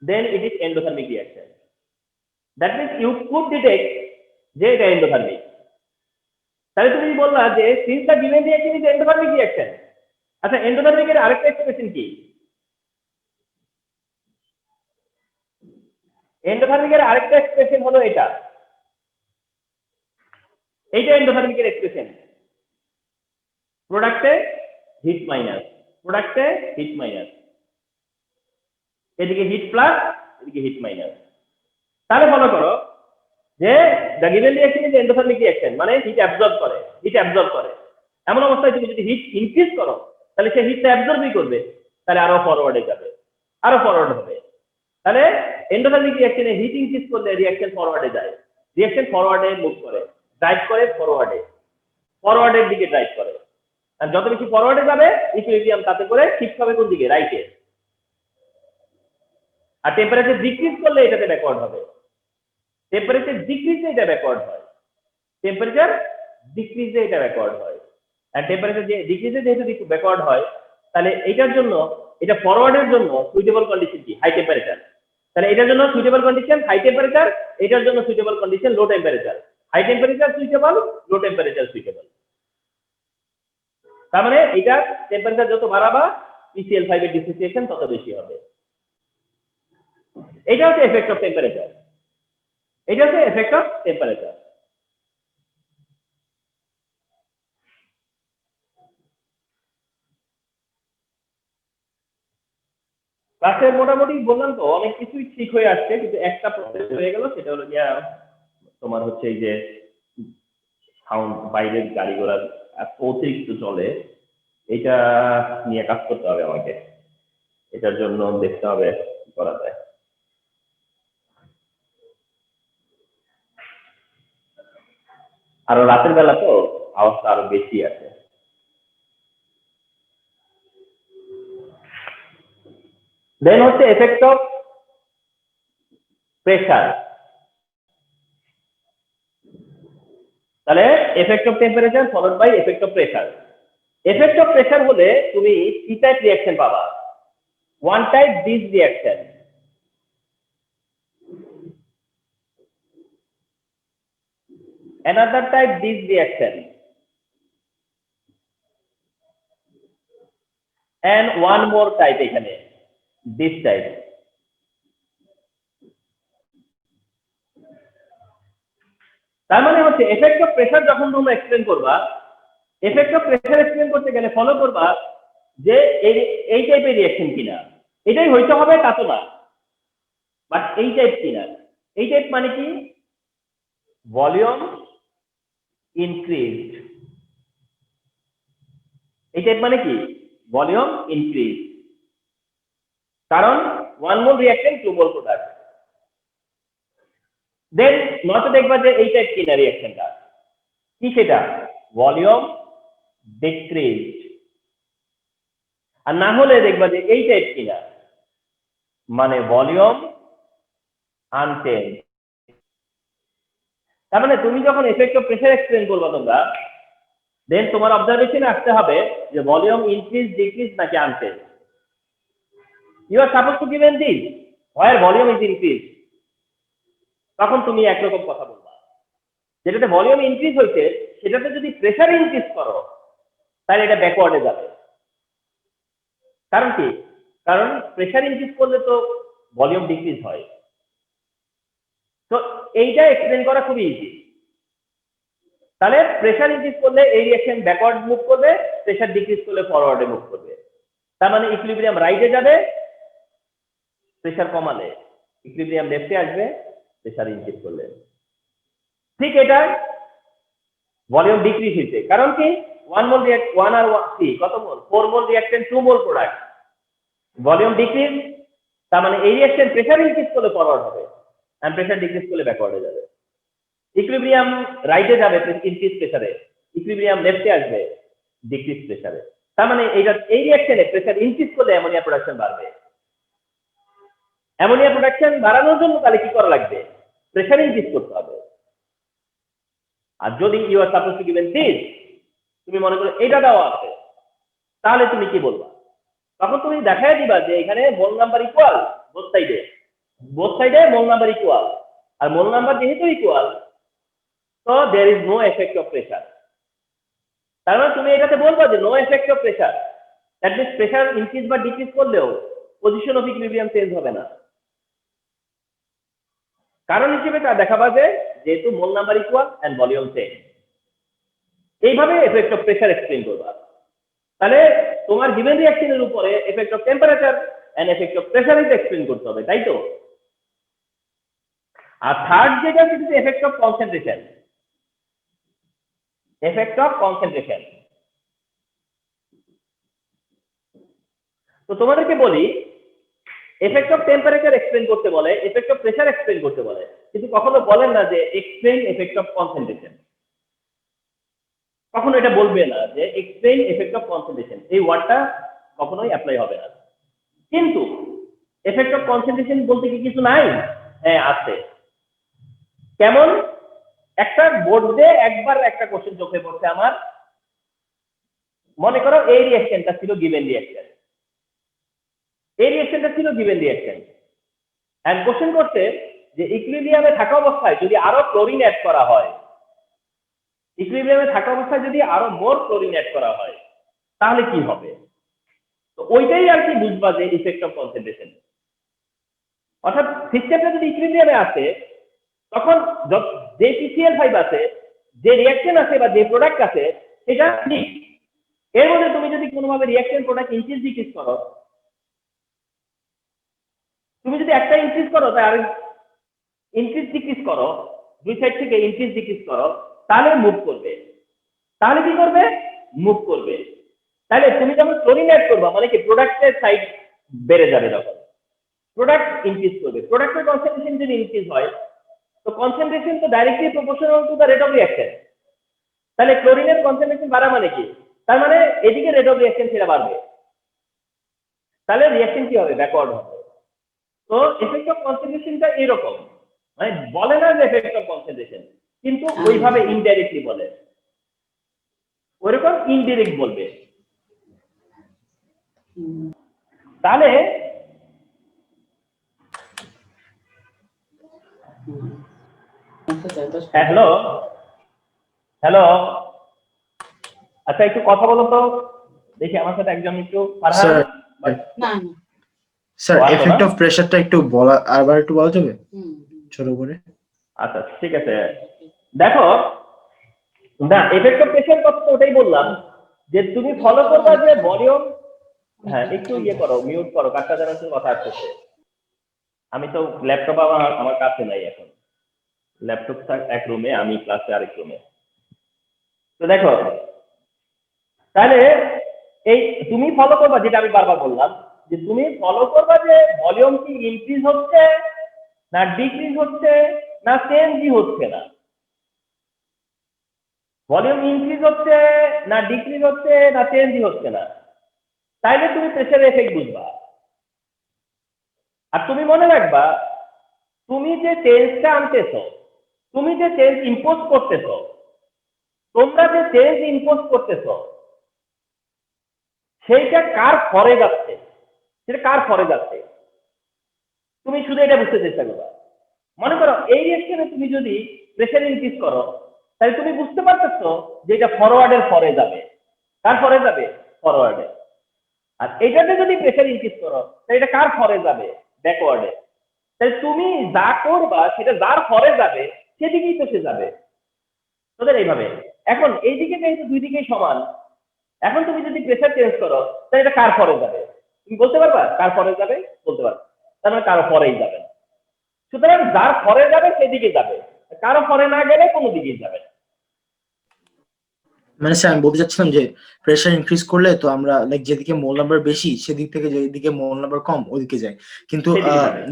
then it is endothermic reaction. That means you could detect যে এটা endothermic। তাহলে তুমি বললা যে since the given reaction is endothermic reaction, আচ্ছা endothermic এর আরেকটা এক্সপ্রেশন কি? endothermic এর আরেকটা এক্সপ্রেশন হলো এটা, এইটা endothermic এর এক্সপ্রেশন, প্রোডাক্টে হিট মাইনাস, প্রোডাক্টে হিট মাইনাস, এদিকে হিট প্লাস, এদিকে হিট মাইনাস। তাহলে ফলো করো যে the given reaction is endothermic reaction, মানে হিট অ্যাবজর্ব করে, হিট অ্যাবজর্ব করে। এমন অবস্থায় তুমি যদি হিট ইনক্রিজ করো তাহলে সে হিটটা অ্যাবজর্বই করবে, তাহলে আরো ফরওয়ার্ডে যাবে, আরো ফরওয়ার্ড হবে। তাহলে এন্ডোথার্মিক রিঅ্যাকশনে হিট ইনক্রিজ করলে রিঅ্যাকশন ফরওয়ার্ডে যায়, রিঅ্যাকশন ফরওয়ার্ডে মুভ করে, ড্রাইভ করে ফরওয়ার্ডে, ফরওয়ার্ডের দিকে ড্রাইভ করে। আর যত বেশি ফরওয়ার্ডে যাবে ইকুইলিব্রিয়াম তাতে করে শিফট হবে কোন দিকে? রাইটে। আর টেম্পারেচার ডিক্রিজ করলে এটাতে ব্যাকওয়ার্ড হবে, টেম্পারেচার ডিক্রিজে এটা ব্যাকওয়ার্ড হয়, টেম্পারেচার ডিক্রিজে এটা ব্যাকওয়ার্ড হয়। আর টেম্পারেচার যে ডিক্রিজে যেহেতু ব্যাকওয়ার্ড হয়, তাহলে এটার জন্য, এটা ফরওয়ার্ডের জন্য সুইটেবল কন্ডিশন কি? High temperature. তাহলে এটার জন্য সুইটেবল কন্ডিশন হাই টেম্পারেচার, এটার জন্য suitable condition low temperature. High temperature suitable, low temperature suitable. তার মানে এটা টেম্পারেচার যত বাড়াবা PCl5 এর ডিসোসিয়েশন তত বেশি হবে। এটা হচ্ছে এফেক্ট অফ টেম্পারেচার, এটা হচ্ছে এফেক্ট অফ টেম্পারেচার। ক্লাসের মোটামুটি বললাম তো অনেক কিছুই ঠিক হয়ে আসছে, কিন্তু একটা প্রসেস হয়ে গেল, সেটা হলো গিয়া তোমার হচ্ছে এই যে সাউন্ড, বাইরের গাড়ি ঘোড়া অতিরিক্ত চলে, এটা নিয়ে কাজ করতে হবে আমাকে, এটার জন্য দেখতে হবে কি করা যায়। আরো রাতের বেলা তো আওয়াজটা আরো বেশি আছে। দেন হচ্ছে এফেক্ট অফ প্রেসার। তাহলে effect of temperature followed by effect of pressure. Effect of pressure হলে তুমি কি টাইপ রিঅ্যাকশন পাবা? One type this reaction, another type this reaction, and one more type এখানে this type। তার মানে হচ্ছে এফেক্ট অফ প্রেসার যখন তোমরা এক্সপ্লেন করবা, এফেক্ট অফ প্রেসার এক্সপ্লেন করতে গেলে ফলো করবা যে এই টাইপের রিঅ্যাকশন কিনা, এটাই হইতে হবে তা তো না, বাট এই টাইপ কিনা। এই টাইপ মানে কি? Volume increased. এই টাইপ মানে কি? Volume increase. কারণ 1 মোল রিঅ্যাকশন 2 মোল প্রোডাক্ট। দেন নয়তো দেখবা যে এইটা কিনা রিঅ্যাকশনটা কি, সেটা ভলিউম ডিক্রিজড। আর না হলে দেখবা যে এই টাইপ কিনা, মানে ভলিউম আনচেঞ্জ। তার মানে তুমি যখন এফেক্ট অফ প্রেসার এক্সপ্লেন করবা তোমরা, দেন তোমার অবজারভেশনে আসতে হবে যে ভলিউম ইনক্রিজ ডিক্রিজ নাকি unchange. You are suppose to given this where volume is increase, তখন তুমি একরকম কথা বলবা। যেটাতে ভলিউম ইনক্রিজ হইছে সেটাতে যদি প্রেসার ইনক্রিজ করো তাহলে এটা ব্যাকওয়ার্ডে যাবে। কারণ কি? কারণ প্রেসার ইনক্রিজ করলে তো ভলিউম ডিক্রিজ হয়। তো এইটা এক্সপ্লেন করা খুবই ইজি। তাহলে প্রেসার ইনক্রিজ করলে এই রিঅ্যাকশন ব্যাকওয়ার্ড মুভ করবে, প্রেসার ডিক্রিজ করলে ফরওয়ার্ডে মুভ করবে। তার মানে ইকুইলিব্রিয়াম রাইটে যাবে, প্রেসার কমালে ইকুইলিব্রিয়াম লেফটে আসবে, প্রেসার ইনক্রিজ করলে। ঠিক এটা ভলিউম ডিক্রিজ হয়েছে, কারণ কি 1 মোল রিঅ্যাক্ট 1 আর 3 কত মোল 4 মোল রিঅ্যাকশন 2 মোল প্রোডাক্ট, ভলিউম ডিক্রিজ। তার মানে এই রিঅ্যাকশন প্রেসার ইনক্রিজ করলে ফরওয়ার্ড হবে আর প্রেসার ডিক্রিজ করলে ব্যাকওয়ার্ডে যাবে। ইকুইলিব্রিয়াম রাইটে যাবে ইনক্রিজ প্রেসারে, ইকুইলিব্রিয়াম লেফটে আসবে ডিক্রিজ প্রেসারে। তার মানে এইটা এই রিঅ্যাকশনে প্রেসার ইনক্রিজ করলে অ্যামোনিয়া প্রোডাকশন বাড়বে। অ্যামোনিয়া প্রোডাকশন বাড়ানোর জন্য তাহলে কি করা লাগবে? প্রেসার ইনক্রিজ করতে হবে। আর যদি you are suppose to given this, তুমি মনে করো এটা দেওয়া আছে, তাহলে তুমি কি বলবা? তখন তুমি দেখাই দিবা যে এখানে মোল নাম্বার ইকুয়াল বোথ সাইডে মোল নাম্বার ইকুয়াল, আর মোল নাম্বার যেহেতু ইকুয়াল তো there is no effect of pressure. তার মানে তুমি এটাতে বলবা যে no effect of pressure, that means pressure increase বা ডিক্রিজ করলেও পজিশন অফ ইকুইলিব্রিয়াম চেঞ্জ হবে না। কারণ হিসেবে তা দেখাবা যে যেহেতু mole number equal and volume change. এইভাবে এফেক্ট অফ প্রেসার এক্সপ্লেইন করবা। তাহলে তোমার গিভেন রিঅ্যাকশনের উপরে effect of temperature and effect of pressure is explain করতে হবে, তাই তো? আর থার্ড যেটা সেটা effect of concentration. Effect of concentration তো তোমাদেরকে বলি, এফেক্ট অফ টেম্পারেচার এক্সপ্লেইন করতে বলে, এফেক্ট অফ প্রেসার এক্সপ্লেইন করতে বলে, কিন্তু কখনো বলেন না যে এক্সপ্লেইন এফেক্ট অফ কনসেন্ট্রেশন। কখনো এটা বলবে না যে এক্সপ্লেইন এফেক্ট অফ কনসেন্ট্রেশন, এই ওয়ার্ডটা কখনোই অ্যাপ্লাই হবে না। কিন্তু এফেক্ট অফ কনসেন্ট্রেশন বলতে কি কিছু নাই? হ্যাঁ আছে। কেমন? একটা বোর্ডে একবার একটা কোশ্চেন চোখে পড়ছে আমার, মনে করো এই রিঅ্যাকশনটা ছিল গিভেন রিঅ্যাকশন, এই রিঅ্যাকশনটা ছিল গিভেন রিঅ্যাকশন, এন্ড কোশ্চেন করছে যে ইকুইলিব্রিয়ামে থাকা অবস্থায় যদি আরো ক্লোরিন অ্যাড করা হয়, ইকুইলিব্রিয়ামে থাকা অবস্থায় যদি আরো মোর ক্লোরিন অ্যাড করা হয় তাহলে কি হবে? তো ওইটাই আর কি বুঝবা যে ইফেক্ট অফ কনসেন্ট্রেশন। অর্থাৎ সিস্টেমটা যদি ইকুইলিব্রিয়ামে আছে তখন যে PCl5 আছে, যে রিঅ্যাকশন আছে বা যে প্রোডাক্ট আছে সেটা ঠিক। এর মধ্যে তুমি যদি কোনোভাবে রিঅ্যাকশন প্রোডাক্ট ইনক্রিজ ডিক্রিজ করো, তুমি যদি একটা ইনক্রিজ করো তাই আরেক ইনক্রিজ ডিক্রিজ করো, দুই সাইড থেকে ইনক্রিজ ডিক্রিজ করো, তাহলে মুভ করবে। তাহলে কি করবে? মুভ করবে। তাহলে তুমি যখন ক্লোরিন অ্যাড করবা মানে কি প্রোডাক্টের সাইড বেড়ে যাবে, তখন প্রোডাক্ট ইনক্রিজ করবে। প্রোডাক্টের কনসেন্ট্রেশন যদি ইনক্রিজ হয় তো কনসেন্ট্রেশন তো directly proportional to the rate of reaction. তাহলে ক্লোরিনের কনসেন্ট্রেশন বাড়া মানে কি? তার মানে এদিকে রেট অফ রিঅ্যাকশন সেটা বাড়বে, তাহলে রিঅ্যাকশন কি হবে? ব্যাকওয়ার্ড হবে। তো এফেক্ট অফ কনসেন্ট্রেশনটা এরকম, মানে বলে না যে এফেক্ট অফ কনসেন্ট্রেশন, কিন্তু ওইভাবে ইনডাইরেক্টলি বলে, ওইরকম ইনডিরেক্ট বলবে। তাহলে হ্যালো হ্যালো, আচ্ছা একটু কথা বলো তো দেখি আমার সাথে একজন একটু। স্যার এফেক্ট অফ প্রেসারটা একটু বলা আরবার একটু বলা যাবে ছোট করে? আচ্ছা ঠিক আছে, দেখো না এফেক্ট অফ প্রেসার কথা তো ওটাই বললাম যে তুমি ফলো করবা যে ভলিউম। হ্যাঁ একটু ইয়ে করো, মিউট করো, কাটটা জানার কথা আসছে। আমি তো ল্যাপটপ আমার কাছে নাই এখন, ল্যাপটপ এক রুমে, আমি ক্লাসে আরেক রুমে। তো দেখো তাহলে এই তুমি ফলো করবা যেটা আমি বারবার বললাম যে তুমি ফলো করবা যে ভলিউম কি ইনক্রিজ হচ্ছে না ডিক্রিজ হচ্ছে না চেঞ্জই হচ্ছে না, ভলিউম ইনক্রিজ হচ্ছে না ডিক্রিজ হচ্ছে না চেঞ্জই হচ্ছে না, তাইলে তুমি প্রেসার এফেক্ট বুঝবা। আর তুমি মনে রাখবা তুমি যে চেঞ্জটা আনতেছো, তুমি যে চেঞ্জ ইম্পোজ করতেছো, তোমরা যে চেঞ্জ ইম্পোজ করতেছো সেইটা কার ফরে যাচ্ছে, সেটা কার ফরে যাচ্ছে তুমি শুধু এটা বুঝতে চেষ্টা করবা। মনে করো এই রিঅ্যাকশনে তুমি যদি প্রেসার ইনক্রিজ করো তাহলে তুমি বুঝতে পারতেছো যে এটা ফরওয়ার্ডের ফরে যাবে, কার ফরে যাবে, ফরওয়ার্ডে। আর এটাতে যদি প্রেসার ইনক্রিজ করো তাহলে এটা কার ফরে যাবে, ব্যাকওয়ার্ডে। তাহলে তুমি যা করবা সেটা যার ফরে যাবে সেদিকেই তো সে যাবে, তোদের এইভাবে। এখন এইদিকে যেহেতু দুই দিকেই সমান, এখন তুমি যদি প্রেসার চেঞ্জ করো তাহলে এটা কার ফরে যাবে, তুমি বলতে পারবা কার ফরে যাবে, বলতে পারবা, তার মানে কারো ফরেই যাবে। সুতরাং যার ফরে যাবে সেদিকে যাবে, কারো ফরে না গেলে কোনো দিকেই যাবে। মানে স্যার আমি বলতে চাচ্ছিলাম যে প্রেসার ইনক্রিজ করলে তো আমরা লাইক যেদিকে মোল নাম্বার বেশি সেদিক থেকে যেদিকে মোল নাম্বার কম ওদিকে যায়, কিন্তু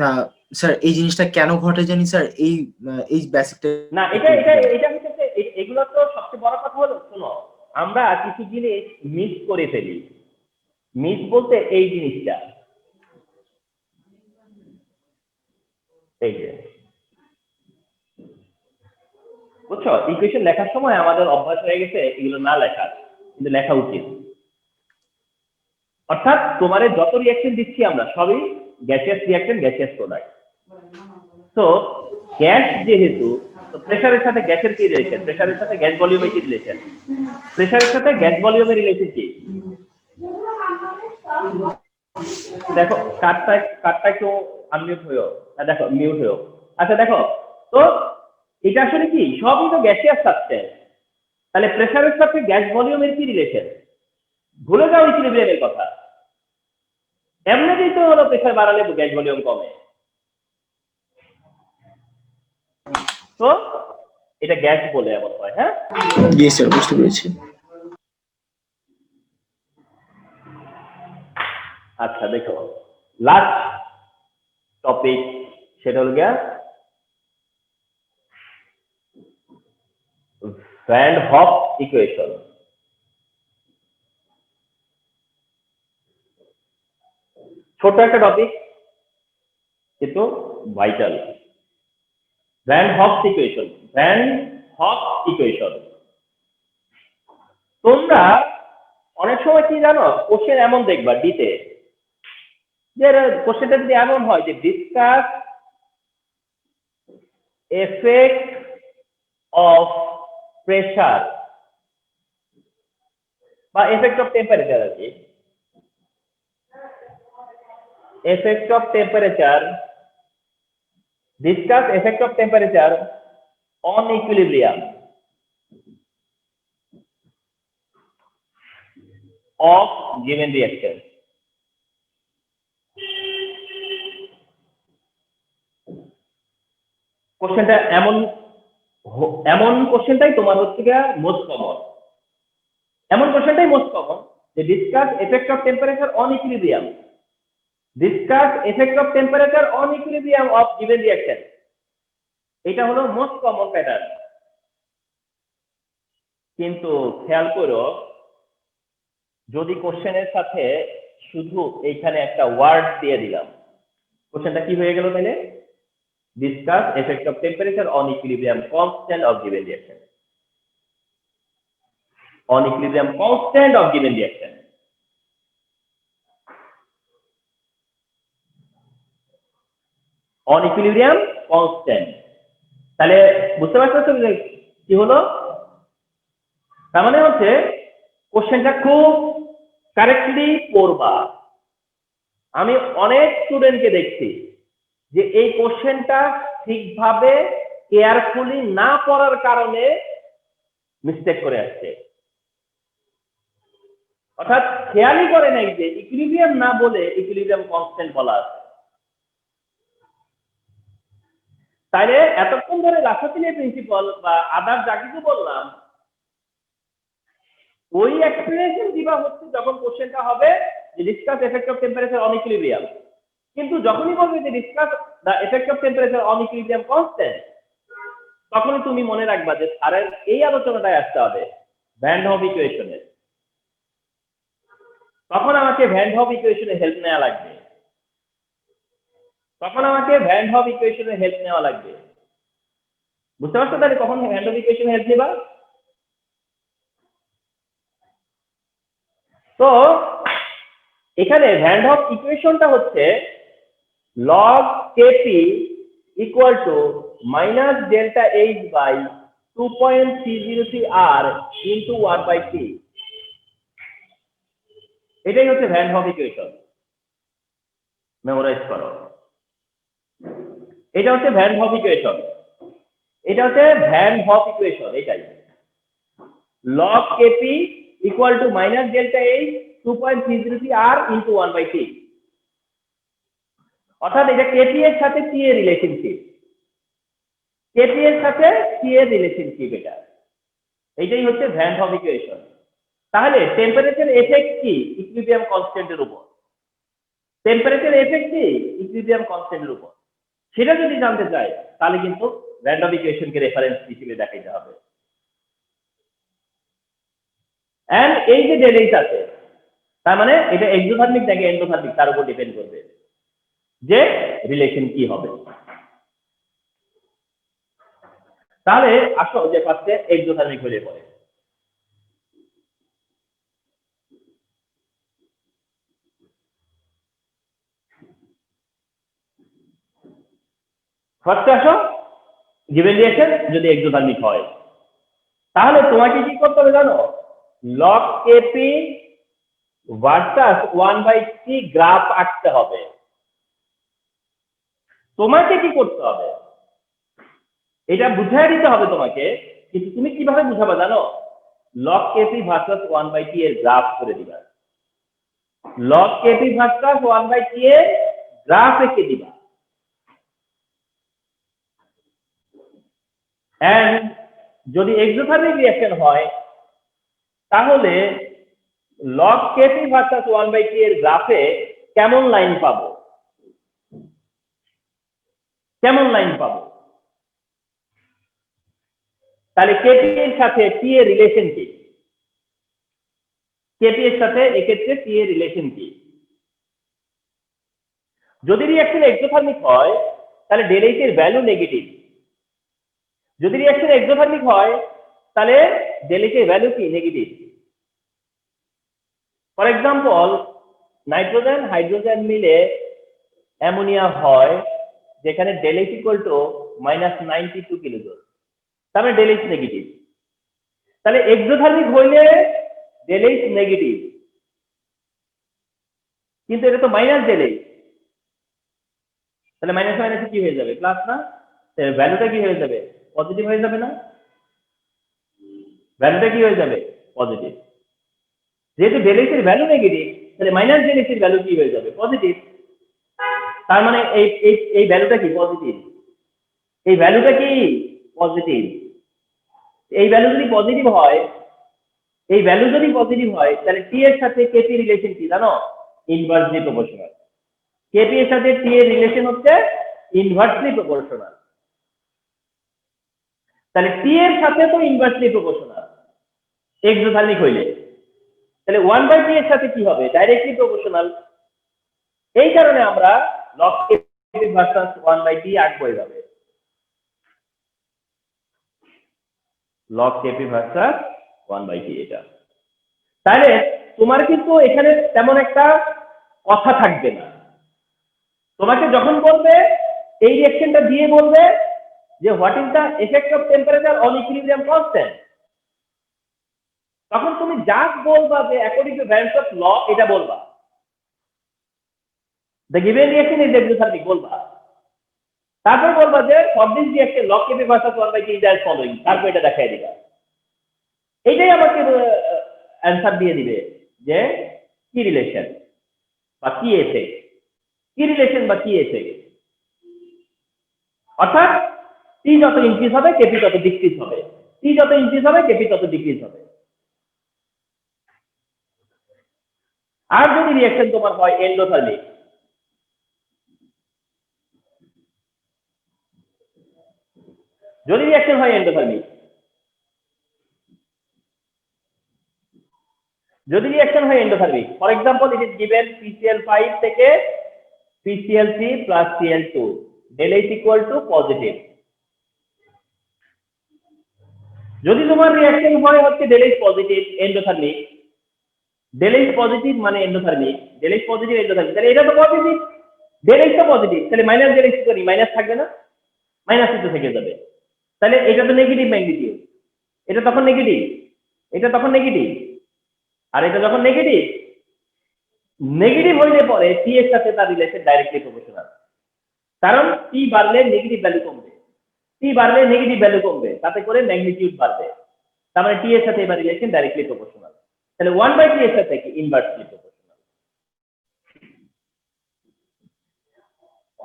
না স্যার এই জিনিসটা কেন ঘটে জানি স্যার, এই বেসিকটা না এটা এটা এটা হচ্ছে এগুলো তো সবচেয়ে বড় কথা হলো, শোনো আমরা কিছু জিনিস মিস করে ফেলি। মিস বলতে এই জিনিসটা, এই যে বুঝছো, ইকুয়েশন লেখার সময় আমাদের অভ্যাস হয়ে গেছে এগুলো না লেখার, কিন্তু লেখা উচিত। অর্থাৎ তোমারে যত রিঅ্যাকশন দিচ্ছি আমরা সবই গ্যাসিয়াস রিঅ্যাকশন, গ্যাসিয়াস প্রোডাক্ট। তো গ্যাস যেহেতু, তো প্রেসারের সাথে গ্যাসের কি রিলেশন, প্রেসারের সাথে গ্যাস ভলিউমের কি রিলেশন, প্রেসারের সাথে গ্যাস ভলিউমের রিলেশন কি, দেখো কার্ডটা একটু আনমিউট হয়েও, দেখো মিউট হয়েও, আচ্ছা দেখো তো এটা আসলে কি সবই তো গ্যাসিয়াস সাবস্টেন্স, তাহলে প্রেসারের সাথে গ্যাস ভলিউমের কি রিলেশন, ভুলে যাও ইকুইলিব্রিয়ামের কথা। এমনিতেই তো হলো প্রেসার বাড়ালে গ্যাস ভলিউম কমে, তো এটা গ্যাস বলে এমন হয়। হ্যাঁ জি স্যার বুঝতে পেরেছি। আচ্ছা দেখো লাস্ট টপিক সেটা হলো গিয়া ভ্যান হফ ইকুয়েশন। ছোট একটা টপিক কিন্তু vital. Van hop equation, van hop equation. তোমরা অনেক সময় কি জানো, কোশ্চেন এমন দেখবা ডিতে, যে কোশ্চেনটা যদি এমন হয় যে ডিসকাস এফেক্ট অফ প্রেসার বা এফেক্ট অফ টেম্পারেচার, আর কি effect of temperature, discuss effect of temperature on equilibrium of given reaction. কোশ্চেনটা এমন কোশ্চেনটাই তোমার হচ্ছে গিয়া মোস্ট কমন, এমন কোশ্চেনটাই মোস্ট কমন যে discuss effect of temperature on equilibrium, discuss effect of temperature on equilibrium of given reaction. এটা হলো most common pattern. কিন্তু খেয়াল করো যদি কোশ্চেনের সাথে শুধু এইখানে একটা ওয়ার্ড দিয়ে দিলাম, কোশ্চেনটা কি হয়ে গেল তাহলে, discuss effect of temperature on equilibrium constant of given reaction, on equilibrium constant of given reaction. On equilibrium constant, তাহলে বুঝতে পারছো যে কি হলো, তার মানে হচ্ছে কোশ্চেনটা খুব কারেক্টলি পড়বা। আমি অনেক স্টুডেন্টকে দেখছি যে এই কোশ্চেনটা ঠিকভাবে কেয়ারফুলি না পড়ার কারণে মিস্টেক করে আসছে, অর্থাৎ খেয়ালই করে নাই যে ইকুইলিব্রিয়াম না বলে ইকুইলিব্রিয়াম কনস্ট্যান্ট বলা আছে। তাইলে এতক্ষণ ধরে রাসায়নিক প্রিন্সিপাল বা আদার যা কিছু বললাম ওই এক্সপ্লেনেশন দিবা হচ্ছে যখন কোশ্চেনটা হবে যে discuss effect of temperature on equilibrium, কিন্তু যখনই বলবে যে discuss the effect of temperature on equilibrium constant, তখনই তুমি মনে রাখবা যে স্যারের এই আলোচনাটায় আসতে হবে ভ্যান হফ ইকুয়েশনের। তখন আমাকে ভ্যান হফ ইকুয়েশনের হেল্প নেওয়া লাগবে, বুঝতে পারছো? তাহলে কখন ভ্যান হফ ইকুয়েশনের হেল্প নেবা? তো এখানে ভ্যান হফ ইকুয়েশনটা হচ্ছে log kp equal to minus delta H by 2.303 R into 1 by T। এটাই হচ্ছে ভ্যান হফ ইকুয়েশন, মেমোরাইজ করো। এটা হচ্ছে ভ্যান হফ ইকুয়েশন, এটাই log kp equal to minus delta H 2.303 R into 1 by T। অর্থাৎ এটা KP এর সাথে টি এর রিলেশনশিপ, এইটাই হচ্ছে ভ্যান হফ ইকুয়েশন। তাহলে টেম্পারেচার এফেক্ট কি ইকুইলিব্রিয়াম কনস্ট্যান্টের উপর, সেটা যদি জানতে চাই তাহলে কিন্তু ভ্যান হফ ইকুয়েশনকে রেফারেন্স হিসেবে দেখাইতে হবে। এন্ড এই যে ডেল আছে, তার মানে এটা এক্সোথার্মিক নাকি এন্ডোথার্মিক তার উপর ডিপেন্ড করবে যে রিলেশন কি হবে। তাহলে আসো যে ফার্স্টে এক্সোথার্মিক হলে পড়ে। ফার্স্টে আসো গিভেন রিঅ্যাকশন যদি এক্সোথার্মিক হয়, তাহলে তোমাকে কি করতে হবে জানো? log kp versus 1/t graph আঁকতে হবে। তোমাকে কি করতে হবে এটা বুঝাই দিতে হবে তোমাকে, কিন্তু তুমি কিভাবে বুঝাবে জানো? log kp ভার্সাস 1/t এর গ্রাফ করে দিবা, log kp ভার্সাস 1/t এর গ্রাফ এঁকে দিবা। এন্ড যদি এক্সোথার্মিক রিঅ্যাকশন হয় তাহলে log kp ভার্সাস 1/t এর গ্রাফে কেমন লাইন পাবো, তাহলে কেপি এর সাথে টি এর রিলেশন কি? এক্ষেত্রে টি এর রিলেশন কি? যদি রিঅ্যাকশন এক্সোথার্মিক হয় তাহলে ডেল এইচ এর ভ্যালু নেগেটিভ, যদি রিঅ্যাকশন এক্সোথার্মিক হয় তাহলে ডেল এইচ এর ভ্যালু কি? Negative. For example nitrogen hydrogen মিলে অ্যামোনিয়া হয়, যেখানে del H equal to -92 kilojoule, তার মানে ডেল এইচ নেগেটিভ। তাহলে এক্সোথার্মিক হইলে ডেল এইচ নেগেটিভ, কিন্তু এটা তো মাইনাস ডেল এইচ, তাহলে মাইনাস মাইনাসে কি হয়ে যাবে? প্লাস না? ভ্যালুটা কি হয়ে যাবে? পজিটিভ হয়ে যাবে না? ভ্যালুটা কি হয়ে যাবে? পজিটিভ। যেহেতু ডেল এইচ এর ভ্যালু নেগেটিভ, তাহলে মাইনাস ডেল এইচ এর ভ্যালু কি হয়ে যাবে? পজিটিভ। তার মানে এই ভ্যালুটা কি? পজিটিভ। এই ভ্যালুটা কি? পজিটিভ। এই ভ্যালু যদি পজিটিভ হয়, তাহলে টি এর সাথে কেপি রিলেশন কি জানো? Inversely proportional. কেপি এর সাথে টি এর রিলেশন হচ্ছে ইনভার্সলি প্রপোর্শনাল। তাহলে টি এর সাথে তো ইনভার্সলি প্রপোর্শনাল এক্সোথার্মিক হইলে, তাহলে 1/t এর সাথে কি হবে? Directly proportional. এই কারণে আমরা log kp ভার্সাস 1/t আঁকবো এইভাবে, log kp ভার্সাস 1/t এটা। তাহলে তোমার কিন্তু এখানে তেমন একটা কথা থাকবে না। তোমাকে যখন বলবে এই রিঅ্যাকশনটা দিয়ে বলবে যে what is the effect of temperature on equilibrium constant, তখন তুমি জাস্ট বলবা যে অ্যাকর্ডিং টু ভ্যানস ল এটা বলবা, the given reaction is exothermic বলবা, তারপর বলবা যে for this reaction log kp versus 1/t is as following, তারপর এটা দেখাই দিবা। এইটাই আমাকে অ্যানসার দিয়ে দিবে যে কি রিলেশন বা কি এফেক্ট, অর্থাৎ টি যত ইনক্রিজ হবে কেপি তত ডিক্রিজ হবে, কেপি তত ডিক্রিজ হবে। আর যদি রিঅ্যাকশন তোমার হয় এন্ডোথার্মিক, যদি রিঅ্যাকশন হয় এন্ডোথার্মিক, যদি রিঅ্যাকশন হয় endothermic, for example it is given PCl5 থেকে PCl3 plus Cl2, del H equal to positive. যদি তোমার রিঅ্যাকশন হয় হচ্ছে del H positive endothermic, del H positive মানে endothermic, del H positive endothermic, তাহলে এটা তো পজিটিভ, del H তো পজিটিভ, তাহলে মাইনাস del H করি, মাইনাস থাকবে না, মাইনাস তো থেকে যাবে, তাহলে এটা তো নেগেটিভ ম্যাগনিটিউড, এটা তখন নেগেটিভ, এটা তখন নেগেটিভ, আর এটা যখন নেগেটিভ, নেগেটিভ হইলে পরে টি এর সাথে তার রিলেশন ডাইরেক্টলি প্রপোর্শনাল, কারণ টি বাড়লে নেগেটিভ ভ্যালু কমবে, টি বাড়লে নেগেটিভ ভ্যালু কমবে, তাতে করে ম্যাগনিটিউড বাড়বে, তার মানে টি এর সাথে এবার রিলেশন ডাইরেক্টলি প্রপোর্শনাল, তাহলে 1/t এর সাথে কি ইনভার্সলি প্রপোর্শনাল।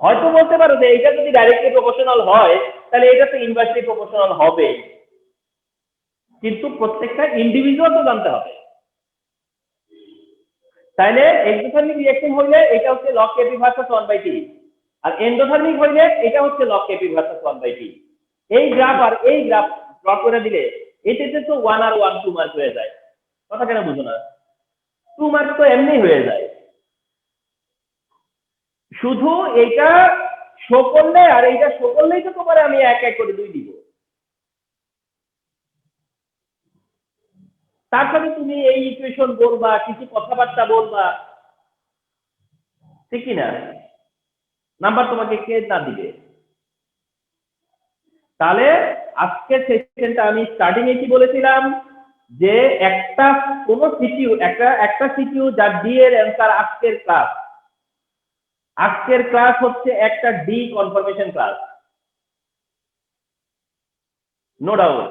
হয়তো বলতে পারো যে এটা যদি ডাইরেক্টলি প্রপোর্শনাল হয় তাহলে এটা তো ইনভার্সলি প্রপোর্শনাল হবে, কিন্তু প্রত্যেকটা ইন্ডিভিজুয়াল তো জানতে হবে। তাহলে এক্সোথার্মিক রিঅ্যাকশন হইলে এটা হচ্ছে লগ কেপি ভার্সাস 1/t, আর এন্ডোথার্মিক হইলে এটা হচ্ছে লগ কেপি ভার্সাস 1/t। এই গ্রাফ আর এই গ্রাফ প্লট করে দিলে এটাতে তো 1 আর 1 2 মার্ক হয়ে যায়, কথা কেন বুঝো না? 2 মার্ক তো এমনি হয়ে যায়, শুধু এইটা শো করলে আর এইটা শো করলেই তো তোমার আমি এক এক করে 2 দিব, তার সাথে তুমি এই ইকুয়েশন বলবা, কিছু কথাবার্তা বলবা, ঠিক কি না? নাম্বার তোমাকে কে না দিবে? তাহলে আজকের সেশনটা আমি স্টার্টিং এ কি বলেছিলাম যে একটা কোন সিকিউ, একটা সিকিউ যার ডি এর অ্যান্সার আজকের ক্লাস হচ্ছে একটা the confirmation class, no doubt.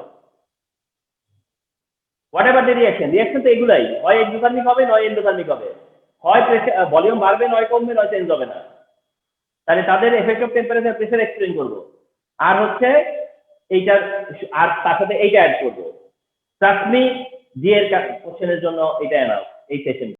Whatever the reaction তো এগুলাই, হয় এক্সোথার্মিক হবে নয় এন্ডোথার্মিক হবে, হয় ভলিউম বাড়বে নয় কমবে নয় চেঞ্জ হবে না, তাহলে তাদের effect of temperature pressure explain করবো, আর হচ্ছে এইটা, আর তার সাথে এইটা অ্যাড করবো। ট্রাস্ট মি, জি এর কোশ্চেনের জন্য এটা এনাফ এই সেশন।